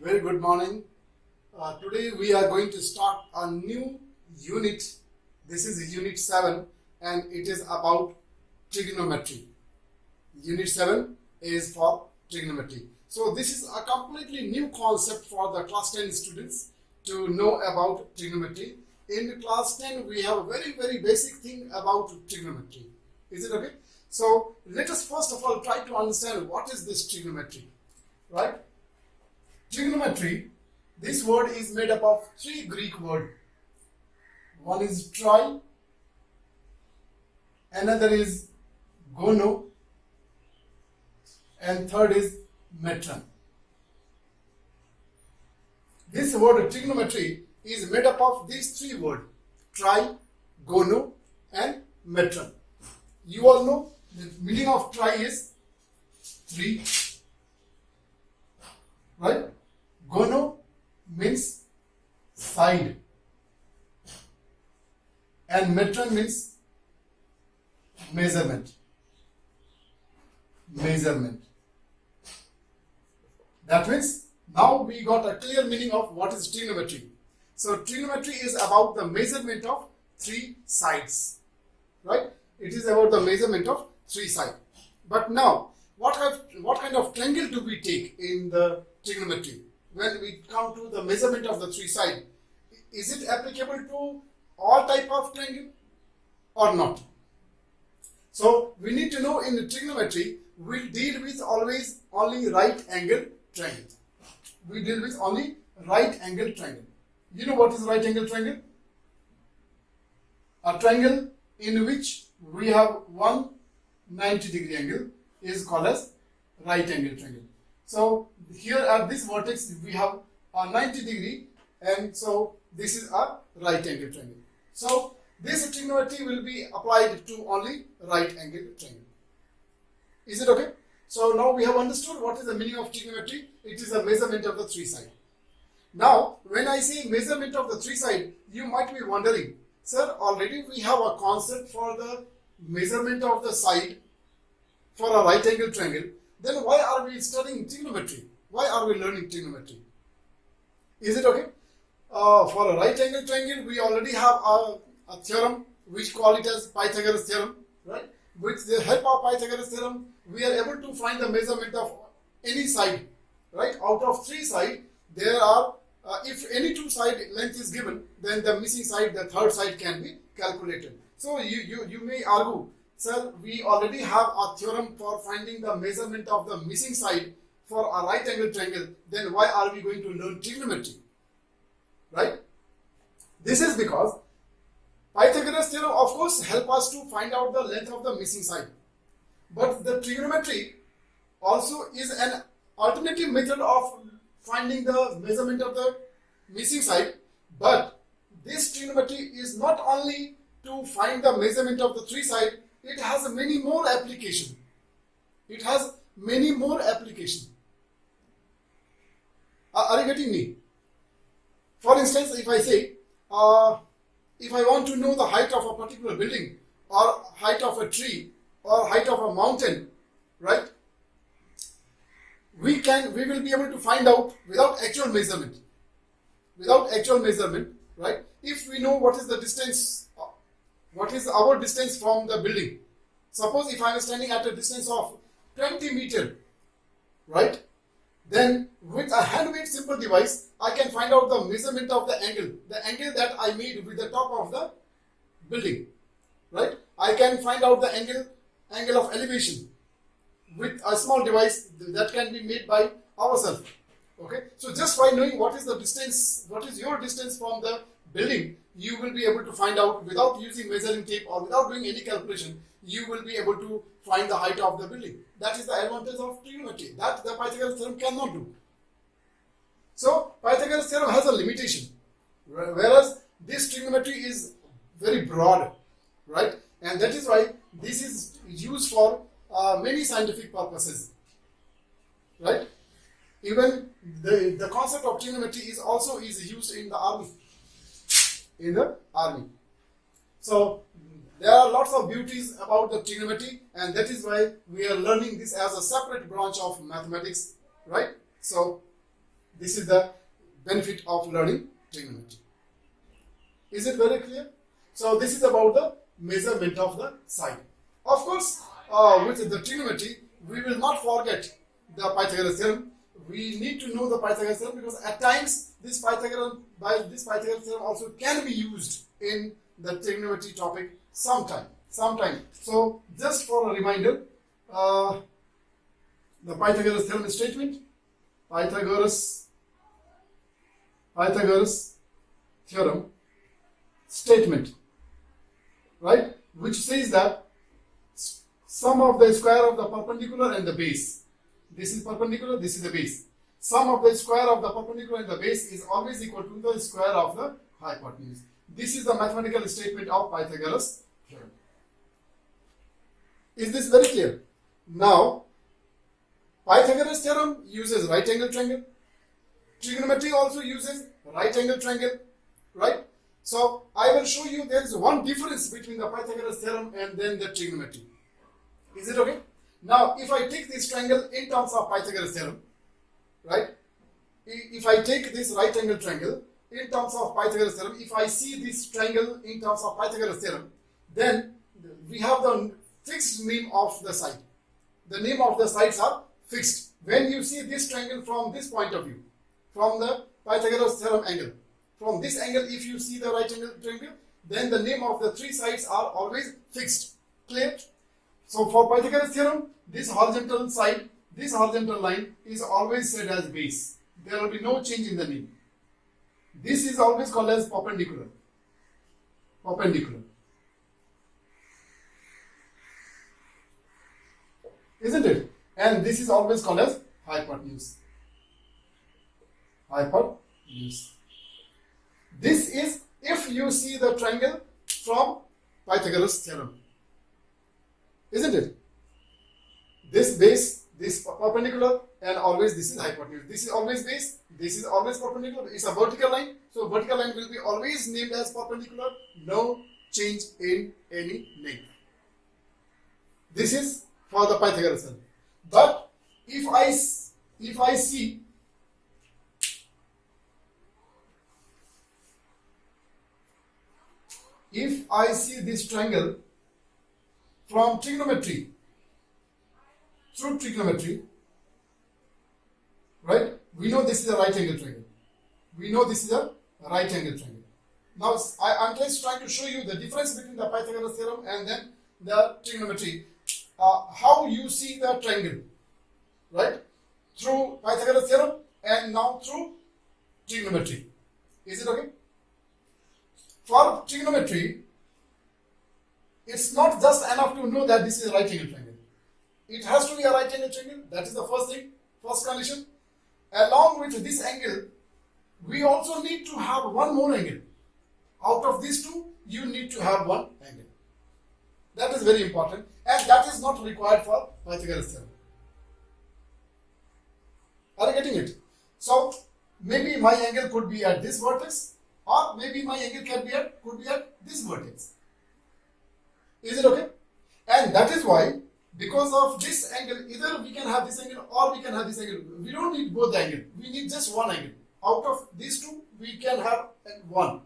Very good morning. Today we are going to start a new unit. This is Unit 7 and it is about trigonometry. Unit 7 is for trigonometry. So this is a completely new concept for the class 10 students to know about trigonometry. In class 10 we have a very basic thing about trigonometry. Is it okay? So let us first of all try to understand what is this trigonometry, right? Trigonometry, this word is made up of three Greek words. One is tri, another is gono, and third is metron. This word trigonometry is made up of these three words: tri, gono, and metron. You all know the meaning of tri is 3, right? Gono means side and metron means measurement. That means now we got a clear meaning of what is trigonometry. So trigonometry is about the measurement of three sides, right? It is about the measurement of three sides. But now what kind of triangle do we take in the trigonometry? When we come to the measurement of the three sides, is it applicable to all type of triangle or not? So we need to know in the trigonometry, we deal with always only right angle triangle. We deal with only right angle triangle. You know what is right angle triangle? A triangle in which we have one 90-degree angle is called as right angle triangle. So here at this vertex we have a 90 degree, and so this is a right angle triangle. So this trigonometry will be applied to only right angle triangle. Is it okay? So now we have understood what is the meaning of trigonometry. It is a measurement of the three sides. Now when I say measurement of the three sides, you might be wondering, sir, already we have a concept for the measurement of the side for a right angle triangle. Then why are we studying trigonometry? Why are we learning trigonometry? Is it okay? For a right angle triangle, we already have a theorem which call it as Pythagoras theorem, right? With the help of Pythagoras theorem, we are able to find the measurement of any side, right? Out of three sides, there are, if any two side length is given, then the missing side, the third side can be calculated. So you may argue, sir, we already have a theorem for finding the measurement of the missing side for a right angle triangle, then why are we going to learn trigonometry, right? This is because Pythagoras theorem of course help us to find out the length of the missing side, but the trigonometry also is an alternative method of finding the measurement of the missing side. But this trigonometry is not only to find the measurement of the three sides, it has many more application. It has many more application. Are you getting me? For instance, if I say, if I want to know the height of a particular building, or height of a tree, or height of a mountain, right? We will be able to find out without actual measurement. Right? If we know what is the distance, what is our distance from the building. Suppose if I am standing at a distance of 20 meters, right? Then with a handmade simple device, I can find out the measurement of the angle that I made with the top of the building, right? I can find out the angle of elevation with a small device that can be made by ourselves. Okay, so just by knowing what is the distance, what is your distance from the building, you will be able to find out without using measuring tape or without doing any calculation. You will be able to find the height of the building. That is the advantage of trigonometry that the Pythagoras theorem cannot do. So Pythagoras theorem has a limitation, whereas this trigonometry is very broad, right? And that is why this is used for many scientific purposes, right? Even the concept of trigonometry is also used in the army. So there are lots of beauties about the trigonometry, and that is why we are learning this as a separate branch of mathematics, right? So This is the benefit of learning trigonometry. Is it very clear? So this is about the measurement of the side. Of course, with the trigonometry, we will not forget the Pythagoras theorem. We need to know the Pythagoras theorem because at times this Pythagoras theorem also can be used in the trigonometry topic sometime. So just for a reminder, the Pythagoras theorem statement, Pythagoras theorem statement, right, which says that sum of the square of the perpendicular and the base. This is perpendicular, this is the base. Sum of the square of the perpendicular and the base is always equal to the square of the hypotenuse. This is the mathematical statement of Pythagoras theorem. Is this very clear? Now, Pythagoras theorem uses right angle triangle. Trigonometry also uses right angle triangle, right? So, I will show you there is one difference between the Pythagoras theorem and then the trigonometry. Is it okay? Now, if I take this triangle in terms of Pythagoras theorem, right? If I take this right angle triangle in terms of Pythagoras theorem, if I see this triangle in terms of Pythagoras theorem, then we have the fixed name of the side. The name of the sides are fixed. When you see this triangle from this point of view, from the Pythagoras theorem angle, from this angle, if you see the right angle triangle, then the name of the three sides are always fixed. Clear? So for Pythagoras theorem, this horizontal side, this horizontal line is always said as base. There will be no change in the name. This is always called as perpendicular. Perpendicular. Isn't it? And this is always called as hypotenuse. Hypotenuse. This is if you see the triangle from Pythagoras theorem. Isn't it? This base, this perpendicular, and always this is hypotenuse. This is always base, this is always perpendicular. It's a vertical line. So vertical line will be always named as perpendicular. No change in any name. This is for the Pythagoras theorem. But if I see this triangle from trigonometry, through trigonometry, right? We know this is a right angle triangle. Now, I'm just trying to show you the difference between the Pythagoras theorem and then the trigonometry. How you see the triangle, right? Through Pythagoras theorem and now through trigonometry. Is it okay? For trigonometry, it's not just enough to know that this is a right angle triangle. It has to be a right angle triangle. That is the first thing, first condition. Along with this angle, we also need to have one more angle. Out of these two, you need to have one angle. That is very important, and that is not required for Pythagoras theorem. Are you getting it? So maybe my angle could be at this vertex, or maybe my angle could be at this vertex. Is it okay? And that is why, because of this angle, either we can have this angle or we can have this angle. We don't need both the angle. We need just one angle. Out of these two, we can have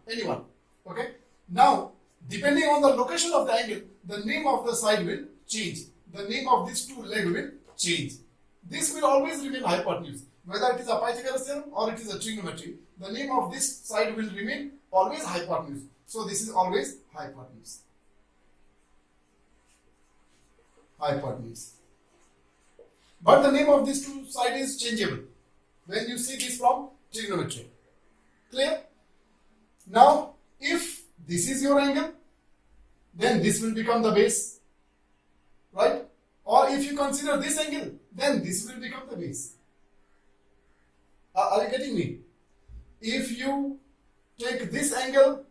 any one. Okay? Now, depending on the location of the angle, the name of the side will change. The name of these two legs will change. This will always remain hypotenuse. Whether it is a Pythagoras theorem or it is a trigonometry, the name of this side will remain always hypotenuse. So this is always hypotenuse. Hypotenuse. But the name of these two sides is changeable when you see this from trigonometry. Clear? Now, if this is your angle, then this will become the base, right? Or if you consider this angle, then this will become the base. Are you getting me? If you take this angle,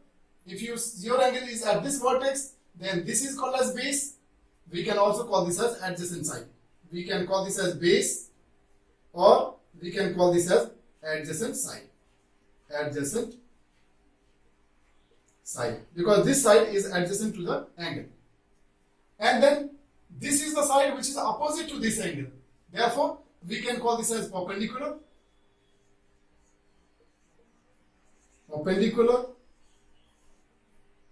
if your angle is at this vertex, then this is called as base. We can also call this as adjacent side. We can call this as base, or we can call this as adjacent side. Adjacent side, because this side is adjacent to the angle. And then this is the side which is opposite to this angle. Therefore, we can call this as perpendicular. perpendicular,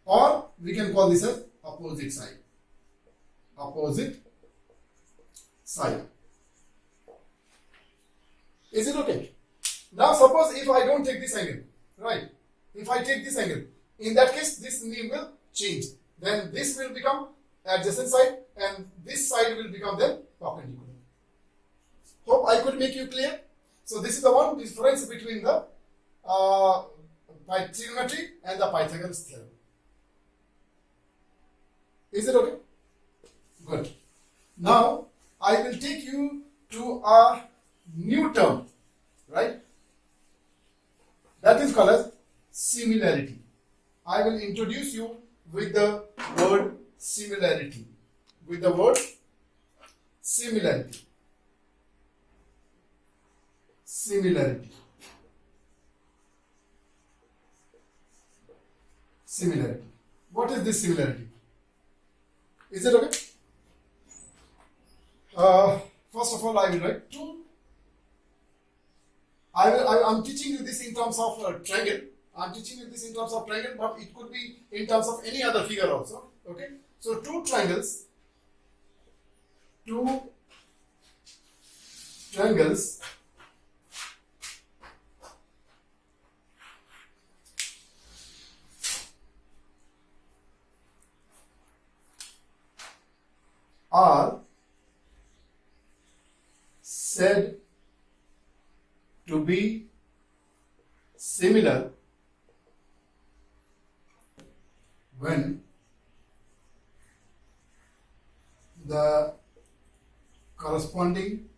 or we can call this as opposite side. Opposite side. Is it okay? Now suppose if I don't take this angle, right? If I take this angle, in that case this name will change. Then this will become adjacent side and this side will become then perpendicular. Hope I could make you clear. So this is the one difference between the trigonometry and the Pythagoras theorem. Is it okay? Good. Now I will take you to a new term, right? That is called as similarity. I will introduce you with the word similarity. With the word similarity. Similarity. Similarity. What is this similarity? Is it okay? First of all, I will write two. I'm teaching you this in terms of triangle. I'm teaching you this in terms of triangle, but it could be in terms of any other figure also. Okay. So two triangles are said to be similar when the corresponding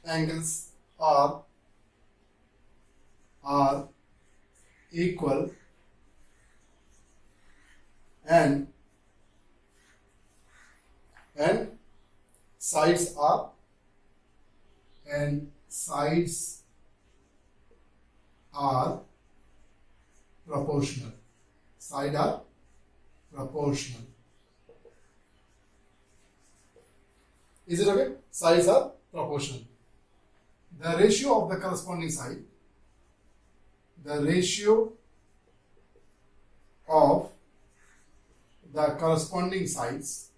angles are equal and sides are proportional. Sides are proportional. Is it okay? Sides are proportional. The ratio of the corresponding side, the ratio of the corresponding sides,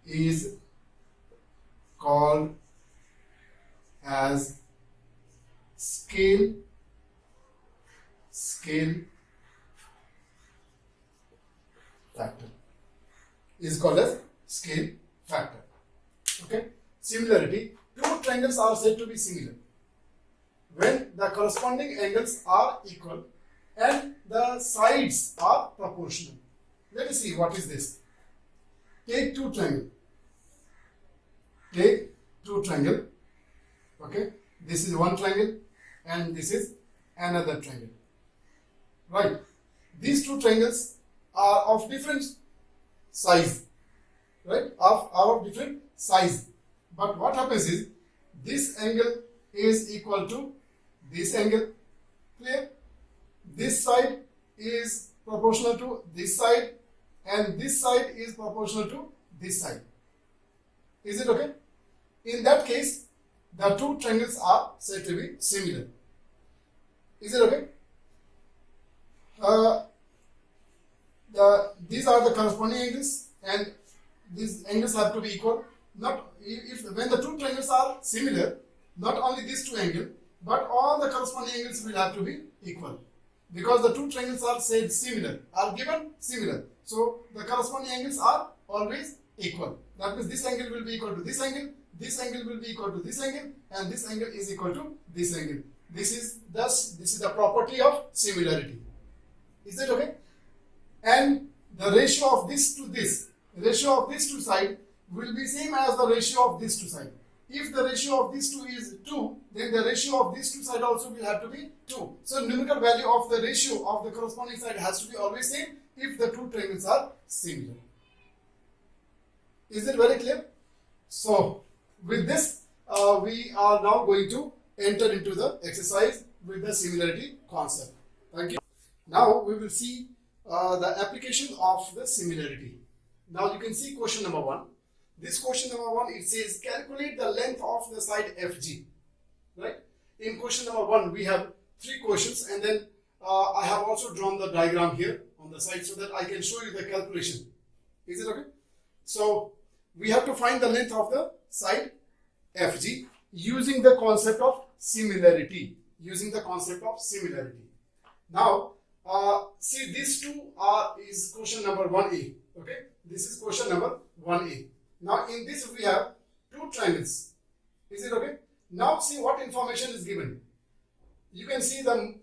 is called as scale factor. Is called as scale factor. Okay. Similarity. Two triangles are said to be similar when the corresponding angles are equal and the sides are proportional. Let us see what is this. Take two triangle. Okay. This is one triangle and this is another triangle. Right. These two triangles are of different size. Right. Are of different size. But what happens is this angle is equal to this angle. Clear? This side is proportional to this side and this side is proportional to this side. Is it okay? In that case, the two triangles are said to be similar. Is it okay? These are the corresponding angles and these angles have to be equal. When the two triangles are similar, not only these two angles, but all the corresponding angles will have to be equal. Because the two triangles are said similar, are given similar. So the corresponding angles are always equal. That means this angle will be equal to this angle will be equal to this angle, and this angle is equal to this angle. This is the property of similarity. Is that okay? And the ratio of this to this, ratio of this two side will be same as the ratio of this two side. If the ratio of these two is 2, then the ratio of these two side also will have to be 2. So numerical value of the ratio of the corresponding side has to be always same if the two triangles are similar. Is it very clear? So with this, we are now going to enter into the exercise with the similarity concept. Thank you. Now we will see the application of the similarity. Now you can see question number 1. This question number 1, it says calculate the length of the side FG. Right? In question number 1, we have 3 questions, and then I have also drawn the diagram here on the side so that I can show you the calculation. Is it okay? So we have to find the length of the side FG using the concept of similarity. Using the concept of similarity. Now, see, these two is question number 1A. Okay, this is question number 1A. Now, in this we have 2 triangles. Is it okay? Now, see what information is given. You can see the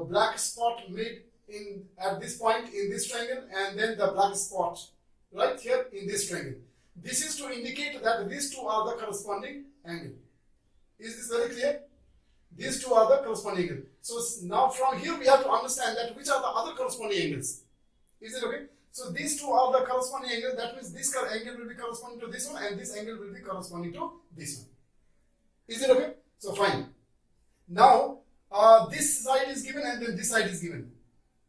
black spot made in at this point in this triangle, and then the black spot right here in this triangle. This is to indicate that these two are the corresponding angle. Is this very clear? These two are the corresponding angle. So now from here we have to understand that which are the other corresponding angles. Is it okay? So these two are the corresponding angle. That means this angle will be corresponding to this one, and this angle will be corresponding to this one. Is it okay? So fine. Now this side is given and then this side is given.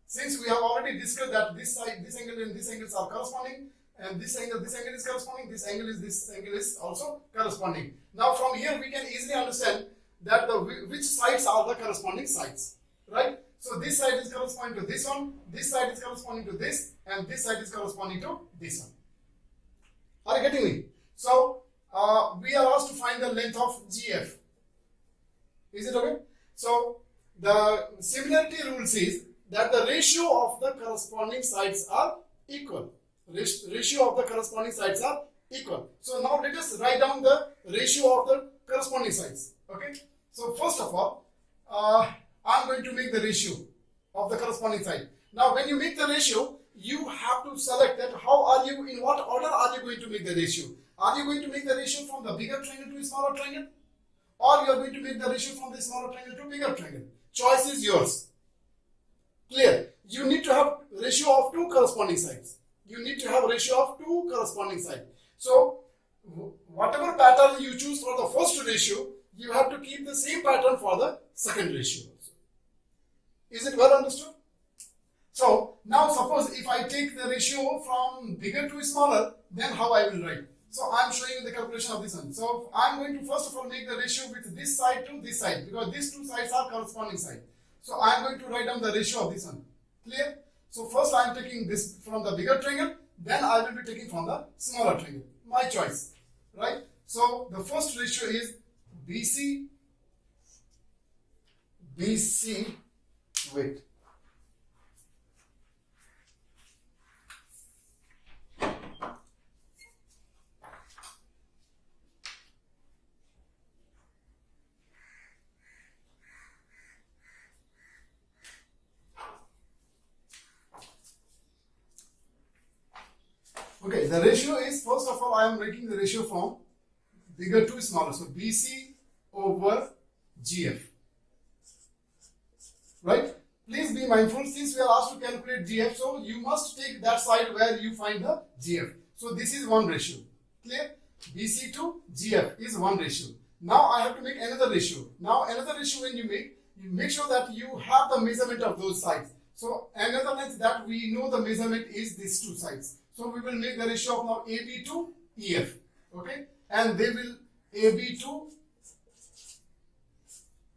Since we have already discussed that this side, this angle and this angles are corresponding, and this angle is corresponding, this angle is also corresponding. Now from here we can easily understand that which sides are the corresponding sides, right? So this side is corresponding to this one, this side is corresponding to this, and this side is corresponding to this one. Are you getting me? So we are asked to find the length of GF. Is it okay? So the similarity rule says that the ratio of the corresponding sides are equal. Ratio of the corresponding sides are equal. So now let us write down the ratio of the corresponding sides. Okay. So first of all, I'm going to make the ratio of the corresponding side. Now when you make the ratio, you have to select that in what order are you going to make the ratio. Are you going to make the ratio from the bigger triangle to a smaller triangle? Or you are going to make the ratio from the smaller triangle to bigger triangle? Choice is yours. Clear? You need to have ratio of 2 corresponding sides. You need to have a ratio of 2 corresponding sides. So whatever pattern you choose for the first ratio, you have to keep the same pattern for the second ratio also. Is it well understood? So now suppose if I take the ratio from bigger to smaller, then how I will write? So I am showing you the calculation of this one. So I am going to first of all make the ratio with this side to this side, because these 2 sides are corresponding sides. So I am going to write down the ratio of this one. Clear? So first I am taking this from the bigger triangle, then I will be taking from the smaller triangle. My choice. Right? So the first ratio is BC, wait. Okay, the ratio is, first of all, I am making the ratio from bigger to smaller. So BC over GF. Right? Please be mindful, since we are asked to calculate GF, so you must take that side where you find the GF. So this is one ratio. Clear? BC to GF is one ratio. Now I have to make another ratio. Now another ratio when you make sure that you have the measurement of those sides. So another length that we know the measurement is these 2 sides. So we will make the ratio of now AB to EF. Okay? And they will AB to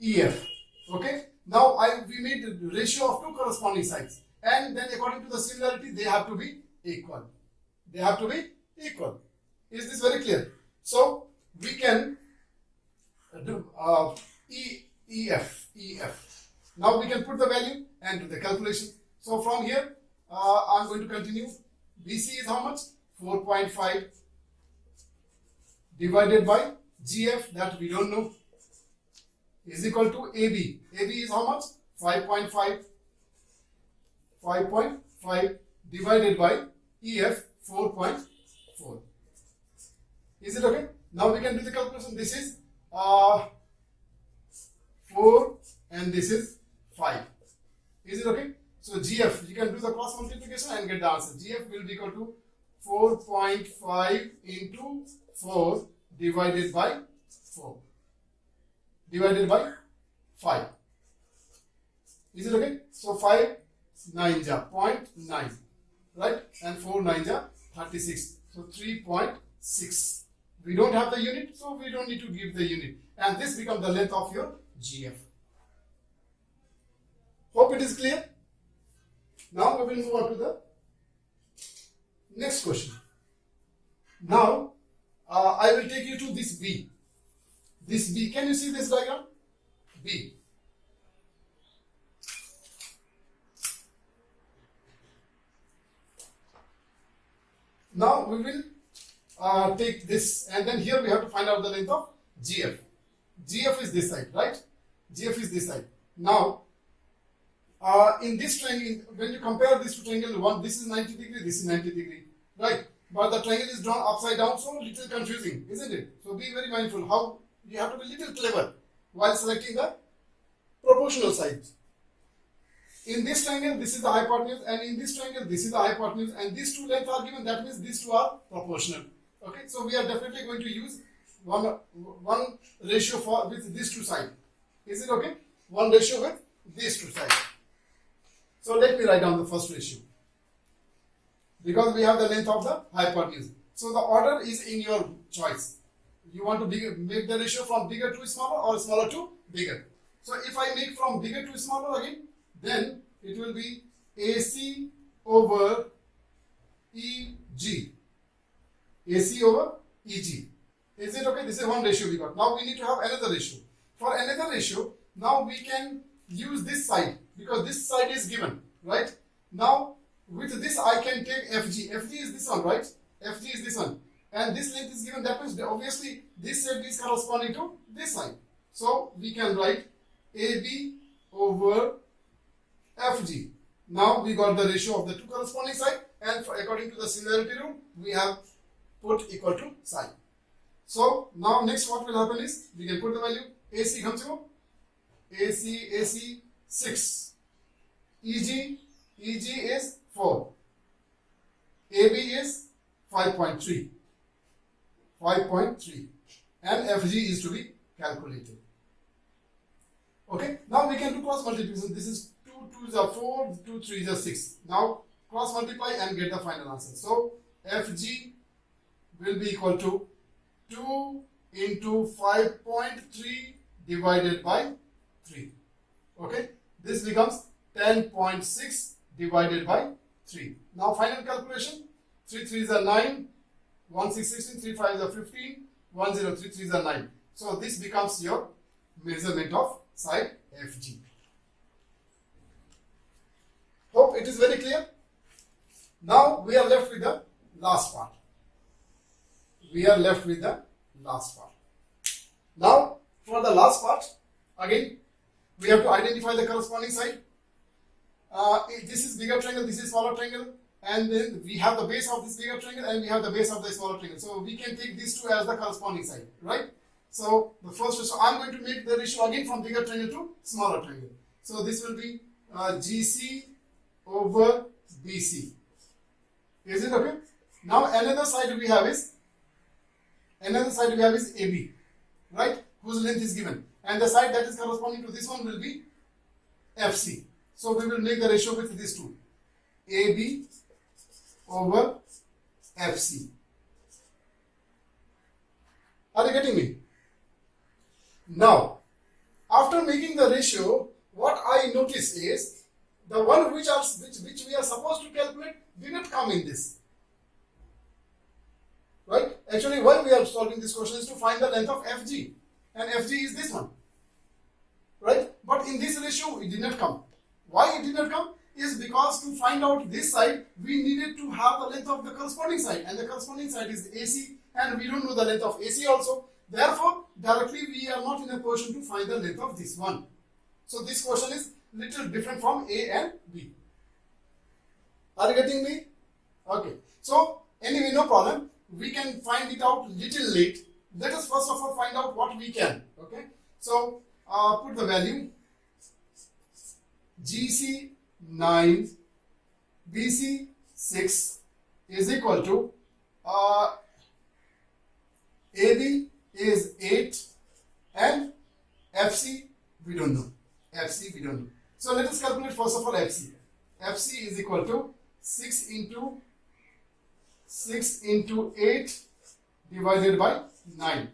EF. Okay? Now we made the ratio of 2 corresponding sides. And then according to the similarity, they have to be equal. They have to be equal. Is this very clear? So we can do EF. Now we can put the value and do the calculation. So from here, I'm going to continue. BC is how much? 4.5 divided by GF, that we don't know, is equal to AB. AB is how much? 5.5. 5.5 divided by EF, 4.4. Is it okay? Now we can do the calculation. This is 4 and this is 5. Is it okay? So GF, you can do the cross multiplication and get the answer. GF will be equal to 4.5 into 4 divided by 4 divided by 5. Is it okay? So 5 9 ja 0.9, right? And 4 9 ja 36. So 3.6. We don't have the unit, so we don't need to give the unit. And this becomes the length of your GF. Hope it is clear. Now we will move on to the next question. Now I will take you to this B. This B, can you see this diagram? B. Now we will take this, and then here we have to find out the length of GF. GF is this side, right? GF is this side. Now, in this triangle, when you compare this to triangle 1, this is 90 degree, this is 90 degree, right? But the triangle is drawn upside down, so little confusing, isn't it? So be very mindful how you have to be little clever while selecting the proportional side. In this triangle, this is the hypotenuse, and in this triangle, this is the hypotenuse, and these two lengths are given. That means these two are proportional. Okay, so we are definitely going to use one ratio for with these two sides. Is it okay? One ratio with these two sides. So let me write down the first ratio, because we have the length of the hypotenuse. So the order is in your choice. You want to make the ratio from bigger to smaller or smaller to bigger. So if I make from bigger to smaller again, then it will be AC over EG. AC over EG. Is it okay? This is one ratio we got. Now we need to have another ratio. For another ratio, now we can use this side, because this side is given, right? Now with this I can take FG. FG is this one, right? FG is this one. And this length is given. That means obviously this side is corresponding to this side. So we can write AB over FG. Now we got the ratio of the two corresponding sides, and according to the similarity rule, we have put equal to sign. So now next what will happen is we can put the value. AC comes to AC 6. EG is 4. AB is 5.3. And FG is to be calculated. Okay, now we can do cross multiplication. This is 2 2s are 4, 2 3s are 6. Now cross multiply and get the final answer. So FG will be equal to 2 into 5.3 divided by 3. Okay, this becomes 10.6 divided by 3. Now final calculation. 3 3s are 9, 1 6 16, 3 5s are 15, 1 0 3 3s are 9. So this becomes your measurement of side FG. Hope it is very clear. Now we are left with the last part. Now for the last part, again we have to identify the corresponding side. This is bigger triangle, this is smaller triangle, and then we have the base of this bigger triangle and we have the base of the smaller triangle. So we can take these two as the corresponding side, right? So the first ratio, I'm going to make the ratio again from bigger triangle to smaller triangle. So this will be GC over BC. Is it okay? Now another side we have is AB, right? Whose length is given, and the side that is corresponding to this one will be FC. So we will make the ratio with these two, AB over FC. Are you getting me? Now, after making the ratio, what I notice is the one which we are supposed to calculate did not come in this. Right? Actually, why we are solving this question is to find the length of FG, and FG is this one. Right? But in this ratio, it did not come. Why it did not come? Is because to find out this side, we needed to have the length of the corresponding side, and the corresponding side is AC, and we don't know the length of AC also. Therefore, directly we are not in a position to find the length of this one. So this question is little different from A and B. Are you getting me? Okay. So anyway, no problem. We can find it out little late. Let us first of all find out what we can. Okay. So put the value. GC 9, BC 6 is equal to AB is 8, and FC we don't know. FC we don't know. So let us calculate first of all FC. FC is equal to 6 into 8 divided by 9.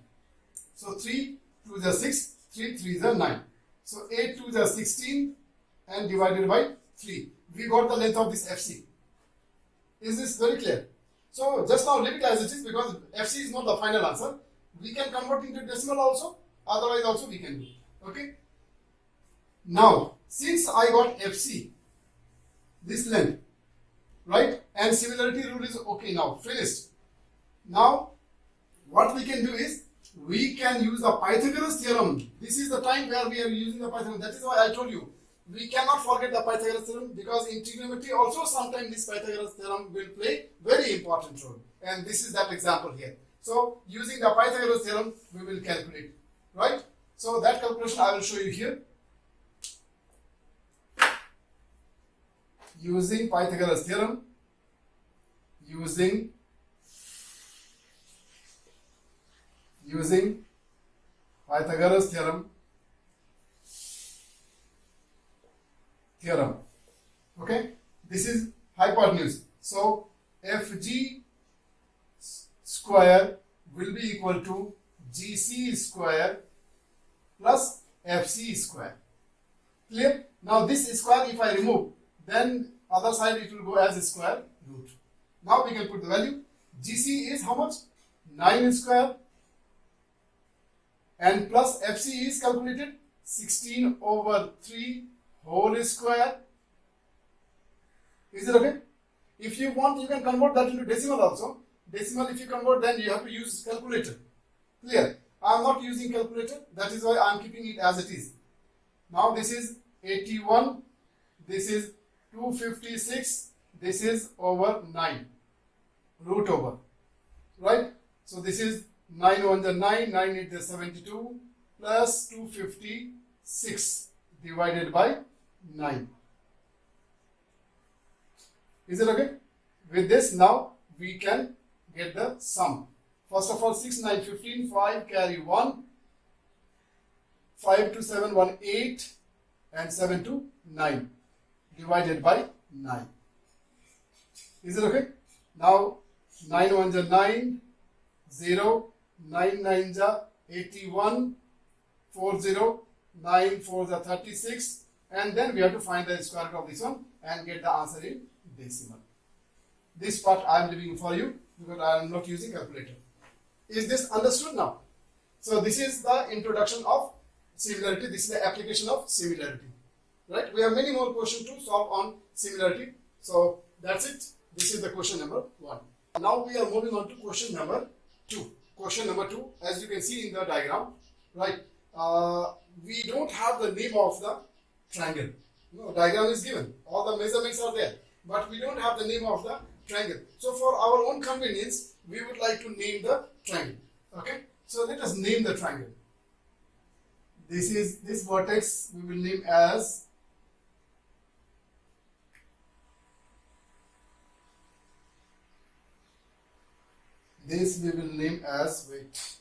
So 3 2 is 6, 3 3 is 9. So 8 2 is 16 and divided by 3. We got the length of this FC. Is this very clear? So just now leave it as it is because FC is not the final answer. We can convert into decimal also. Otherwise also we can do. Okay. Now since I got FC, this length, right? And similarity rule is okay now. Finished. Now what we can do is we can use the Pythagoras theorem. This is the time where we are using the Pythagoras. That is why I told you we cannot forget the Pythagoras theorem because in trigonometry also sometimes this Pythagoras theorem will play very important role. And this is that example here. So using the Pythagoras theorem we will calculate, right? So that calculation I will show you here. Using Pythagoras theorem, using Pythagoras theorem. Okay, this is hypotenuse. So FG square will be equal to GC square plus FC square. Clear? Now this square if I remove, then other side it will go as a square root. Now we can put the value. GC is how much? 9 square and plus FC is calculated 16 over 3 whole square. Is it okay? If you want, you can convert that into decimal also. Decimal if you convert, then you have to use calculator. Clear? I am not using calculator. That is why I am keeping it as it is. Now this is 81. This is 256. This is over 9. Root over. Right? So this is 9 1 is 9. 9 is 72 plus 256 divided by 9. Is it okay? With this now we can get the sum. First of all 6 9 15, 5 carry 1, 5 to 7 1 8 and 7 to 9 divided by 9. Is it okay? Now 9 1 is 9, 0, 9 9 is 81, 40, 9 4 is 36, and then we have to find the square root of this one and get the answer in decimal. This part I am leaving for you because I am not using calculator. Is this understood now? So this is the introduction of similarity. This is the application of similarity. Right? We have many more questions to solve on similarity. So that's it. This is the question number 1. Now we are moving on to question number 2. Question number 2, as you can see in the diagram, right? We don't have the name of the triangle. No, diagram is given. All the measurements are there. But we don't have the name of the triangle. So for our own convenience, we would like to name the triangle. Okay? So let us name the triangle. This vertex we will name as wait.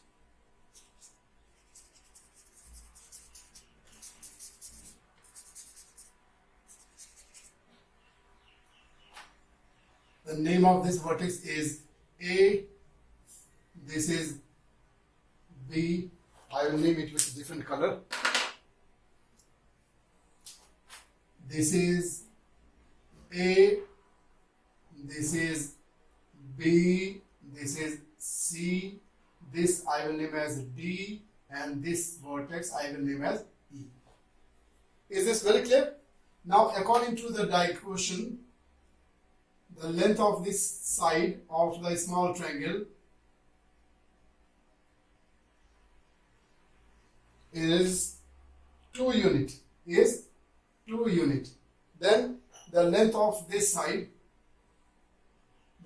The name of this vertex is A. This is B. I will name it with a different color. This is A. This is B. This is C. This I will name as D. And this vertex I will name as E. Is this very clear? Now according to the question, the length of this side of the small triangle is 2 unit. Then the length of this side,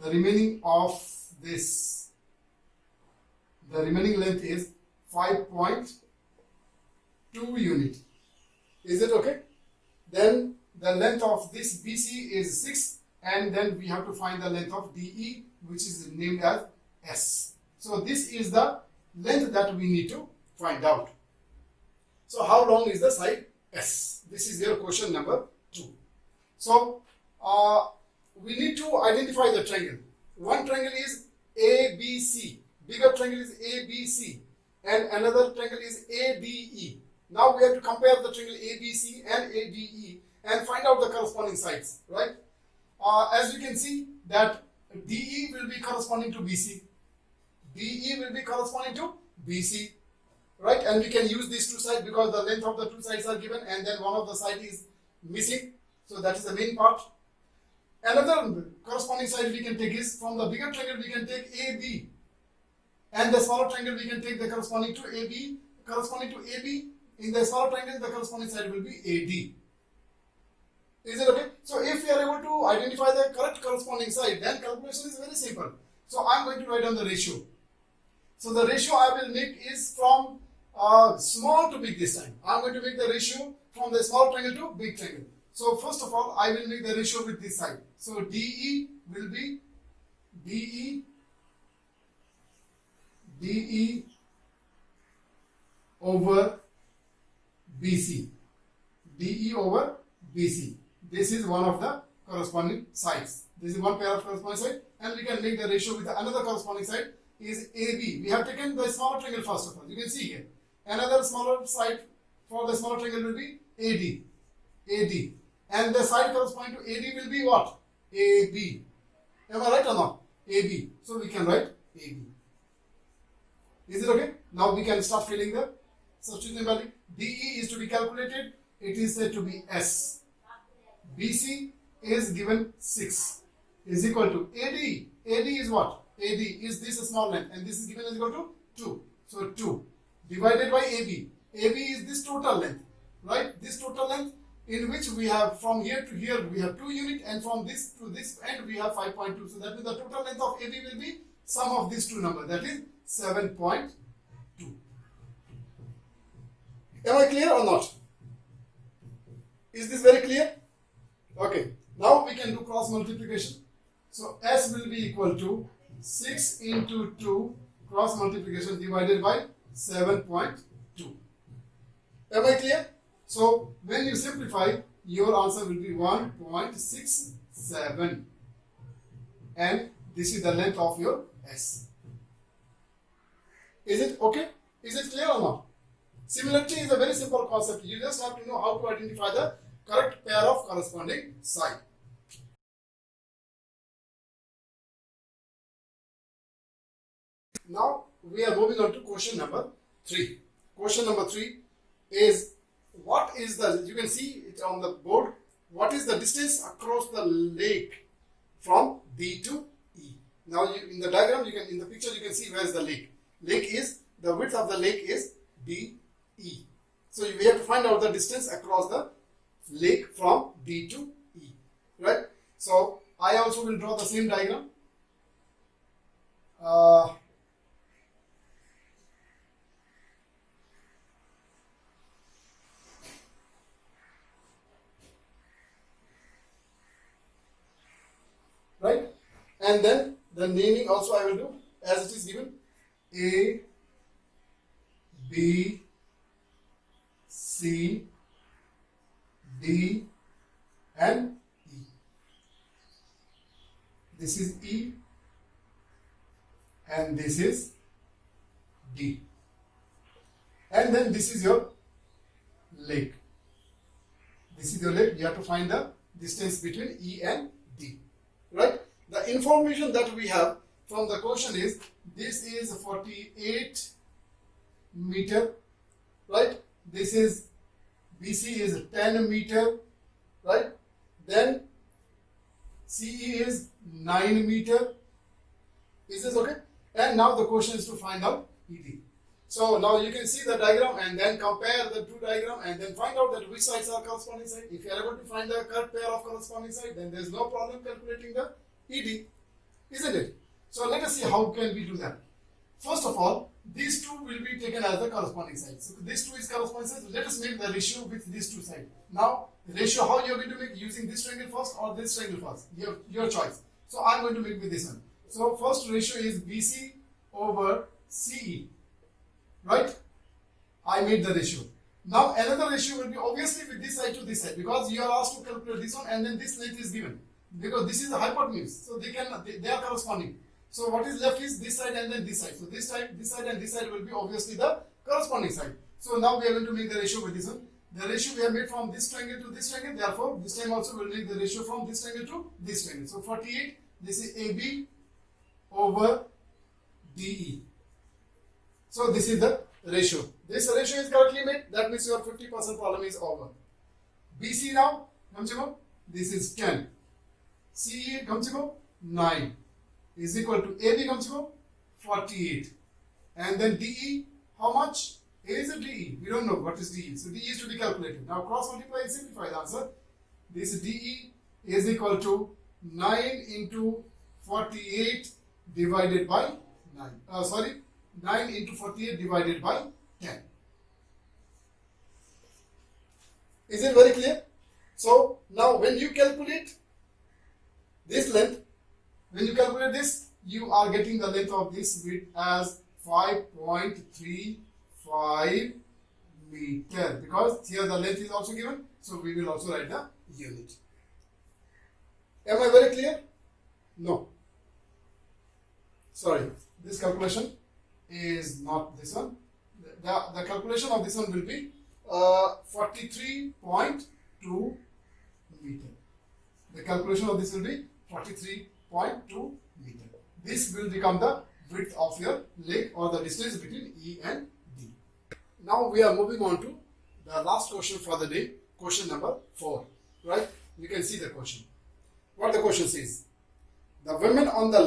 the remaining length is 5.2 unit. Is it okay? Then the length of this BC is 6. And then we have to find the length of DE, which is named as S. So this is the length that we need to find out. So how long is the side S? This is your question number 2. So we need to identify the triangle. One triangle is ABC. Bigger triangle is ABC, and another triangle is ADE. Now we have to compare the triangle ABC and ADE and find out the corresponding sides, right? As you can see that DE will be corresponding to BC, BE will be corresponding to BC, right? And we can use these two sides because the length of the two sides are given and then one of the side is missing. So that is the main part. Another corresponding side we can take is from the bigger triangle we can take AB, and the smaller triangle we can take the corresponding to AB. Corresponding to AB in the smaller triangle, the corresponding side will be AD. Is it okay? So if we are able to identify the correct corresponding side, then calculation is very simple. So I am going to write down the ratio. So the ratio I will make is from small to big this time. I am going to make the ratio from the small triangle to big triangle. So first of all, I will make the ratio with this side. So DE will be DE over BC. DE over BC. This is one of the corresponding sides. This is one pair of corresponding side, and we can make the ratio with another corresponding side is AB. We have taken the smaller triangle first of all. You can see here. Another smaller side for the smaller triangle will be AD. And the side corresponding to AD will be what? AB. Am I right or not? AB. So we can write AB. Is it okay? Now we can start filling the substitution value. DE is to be calculated. It is said to be S. BC is given 6 is equal to AD. AD is what? AD is this small length and this is given as equal to 2. So 2 divided by AB. AB is this total length, right? This total length in which we have from here to here we have 2 units and from this to this end we have 5.2. So that means the total length of AB will be sum of these two numbers, that is 7.2. Am I clear or not? Is this very clear? Okay. Now we can do cross multiplication. So S will be equal to 6 into 2 cross multiplication divided by 7.2. Am I clear? So when you simplify, your answer will be 1.67, and this is the length of your S. Is it okay? Is it clear or not? Similarity is a very simple concept. You just have to know how to identify the correct pair of corresponding side. Now we are moving on to question number 3. Question number 3 is, what is the, you can see it on the board, what is the distance across the lake from D to E? Now in the diagram, you can, in the picture you can see where is the lake. Lake is, the width of the lake is DE. So we have to find out the distance across the lake from D to E, right? So I also will draw the same diagram. Right, and then the naming also I will do as it is given: A, B, C, D, and E. This is E, and this is D, and then this is your lake. This is your lake. You have to find the distance between E and D. Right? The information that we have from the question is, this is 48 meter, right? This is, BC is 10 meter, right? Then CE is 9 meter. Is this okay? And now the question is to find out ED. So now you can see the diagram and then compare the two diagrams and then find out that which sides are corresponding side. If you are able to find the correct pair of corresponding side, then there is no problem calculating the ED, isn't it? So let us see how can we do that. First of all, these two will be taken as the corresponding sides. So this two is corresponding sides. Let us make the ratio with these two sides. Now the ratio, how you are going to make, using this triangle first or this triangle first? Your choice. So I am going to make with this one. So first ratio is BC over CE. Right? I made the ratio. Now another ratio will be obviously with this side to this side, because you are asked to calculate this one and then this length is given, because this is the hypotenuse, so they are corresponding. So what is left is this side and then this side. So this side and this side will be obviously the corresponding side. So now we are going to make the ratio with this one. The ratio we have made from this triangle to this triangle, therefore this time also we will make the ratio from this triangle to this triangle. So 48, this is AB over DE. So this is the ratio. This ratio is correctly made, that means your 50% problem is over. BC now, this is 10. CE 9 is equal to AB 48. And then DE, how much? A is a DE. We don't know what is DE. So DE is to be calculated. Now cross multiply and simplify the answer. This DE is equal to 9 into 48 divided by 9. 9 into 48 divided by 10. Is it very clear? So now when you calculate this length, when you calculate this, you are getting the length of this width as 5.35 meter, because here the length is also given, so we will also write the unit. Am I very clear? No. Sorry, this calculation is not this one. The calculation of this one will be 43.2 meter. The calculation of this will be 43.2 meter. This will become the width of your leg, or the distance between E and D. Now we are moving on to the last question for the day, question number 4. Right? You can see the question. What the question says: the woman on the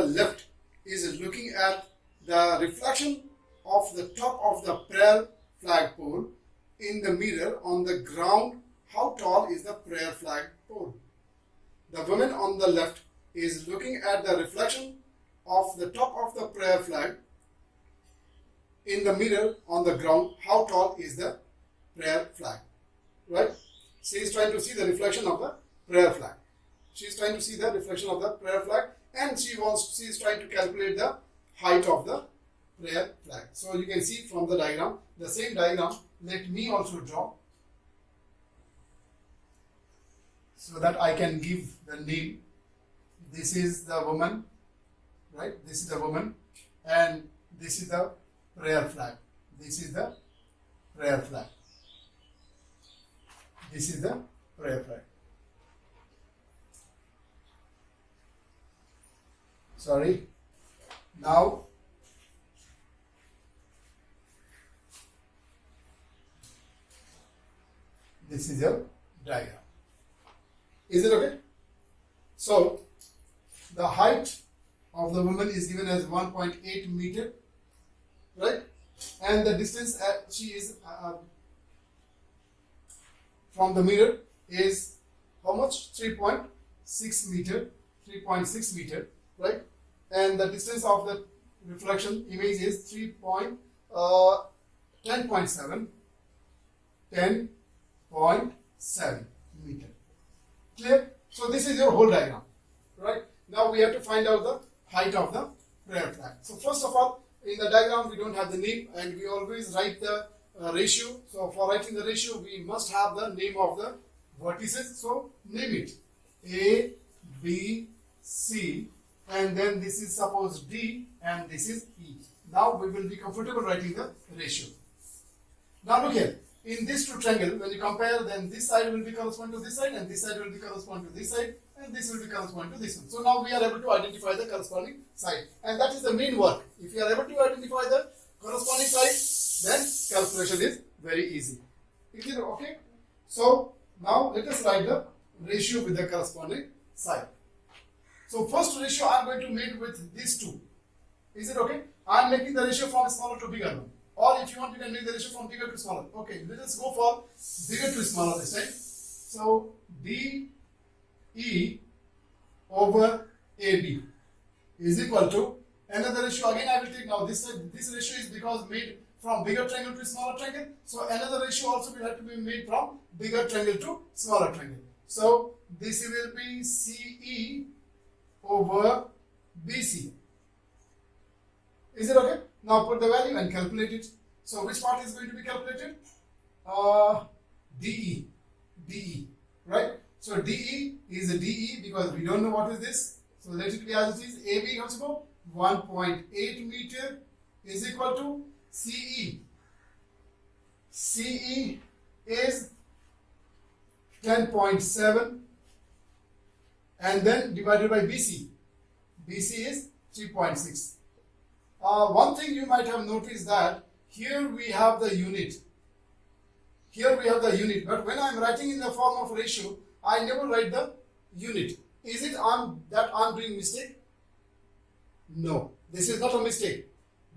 left is looking at the reflection of the top of the prayer flagpole in the mirror on the ground. How tall is the prayer flagpole? The woman on the left is looking at the reflection of the top of the prayer flag in the mirror on the ground. How tall is the prayer flag? Right? She is trying to see the reflection of the prayer flag. She is trying to see the reflection of the prayer flag, and she is trying to calculate the height of the prayer flag. So you can see from the diagram, the same diagram, let me also draw, so that I can give the name. This is the woman, right? This is the woman, and this is the prayer flag. This is the prayer flag. This is the prayer flag. Sorry. Now, this is your diagram. Is it okay? So, the height of the woman is given as 1.8 meter, right? And the distance she is from the mirror is how much? 3.6 meter. 3.6 meter, right? And the distance of the reflection image is 10.7. 10.7 meter. Clear? So this is your whole diagram, right? Now we have to find out the height of the prayer flag. So first of all, in the diagram we don't have the name, and we always write the ratio. So for writing the ratio, we must have the name of the vertices. So name it A, B, C, and then this is suppose D, and this is E. Now we will be comfortable writing the ratio. Now look here. In this two triangle, when you compare, then this side will be correspond to this side, and this side will be correspond to this side, and this will be correspond to this one. So now we are able to identify the corresponding side, and that is the main work. If you are able to identify the corresponding side, then calculation is very easy. Is it okay? So now let us write the ratio with the corresponding side. So first ratio I am going to make with these two. Is it okay? I am making the ratio from smaller to bigger one. Or if you want, you can make the ratio from bigger to smaller. Okay, let us go for bigger to smaller this time. So DE over AB is equal to another ratio. Again, I will take now this ratio is because made from bigger triangle to smaller triangle. So another ratio also will have to be made from bigger triangle to smaller triangle. So this will be CE over BC. Is it okay? Now put the value and calculate it. So which part is going to be calculated? DE, right? So DE is a DE because we don't know what is this. So let it be as it is. AB comes to 1.8 meter is equal to CE. CE is 10.7 and then divided by BC. BC is 3.6. One thing you might have noticed that here we have the unit. Here we have the unit, but when I am writing in the form of ratio, I never write the unit. Is it that I'm doing mistake? No, this is not a mistake.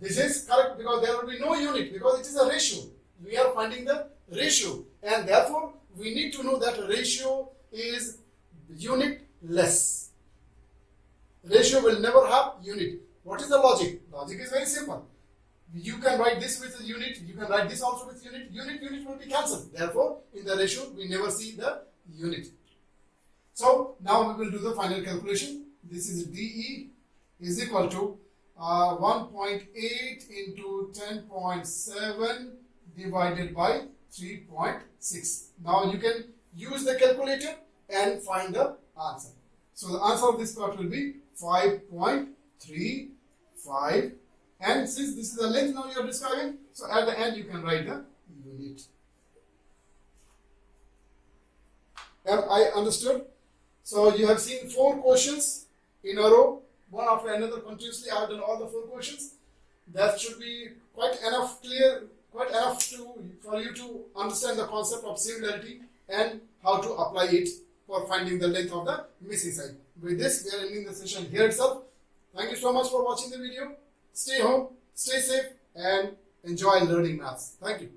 This is correct because there will be no unit because it is a ratio. We are finding the ratio and therefore we need to know that ratio is unitless. Ratio will never have unit. What is the logic? Logic is very simple. You can write this with a unit, you can write this also with unit. Unit will be cancelled. Therefore, in the ratio, we never see the unit. So, now we will do the final calculation. This is DE is equal to 1.8 into 10.7 divided by 3.6. Now, you can use the calculator and find the answer. So, the answer of this part will be 5.35. And since this is the length now you are describing, so at the end you can write the unit. Have I understood? So you have seen 4 questions in a row, one after another continuously. I have done all the 4 questions. That should be quite enough for you to understand the concept of similarity and how to apply it for finding the length of the missing side. With this, we are ending the session here itself. Thank you so much for watching the video. Stay home, stay safe, and enjoy learning maths. Thank you.